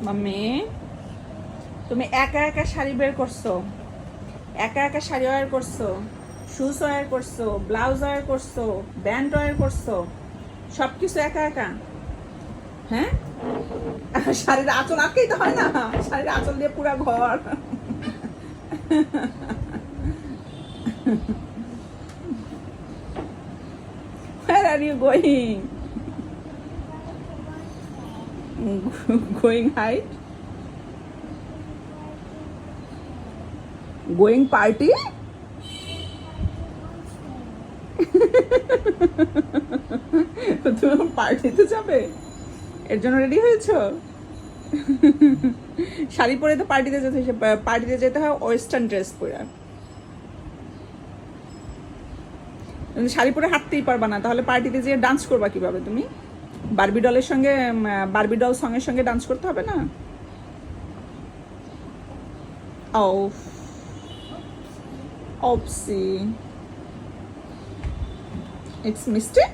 Mummy, তুমি একা একা শাড়ি বের করছো, একা একা শাড়ি ওয়ার করছো, শুজ ওয়ার করছো, ব্লাউজ ওয়ার করছো, ব্যান্ড ওয়ার করছো, সব কিছু একা একা। হ্যাঁ, শাড়ির আঁচল আটকেই তো হয় না, শাড়ির আঁচল দিয়ে পুরা ঘর। Where are you going? Going height? Going party? তুমি পার্টিতে যাবে, এর জন্য রেডি হয়েছো? শাড়ি পরে তো পার্টিতে যেতে হয় ওয়েস্টার্ন ড্রেস পরে। তুমি শাড়ি পরে হাঁটতেই পারবা না, তাহলে পার্টিতে যেয়ে ডান্স করবা কিভাবে তুমি? বারবি ডলের সঙ্গে, বারবি ডল সঙ্গের সঙ্গে ডান্স করতে হবে না? ও ওপসি, ইটস মিস্টেক।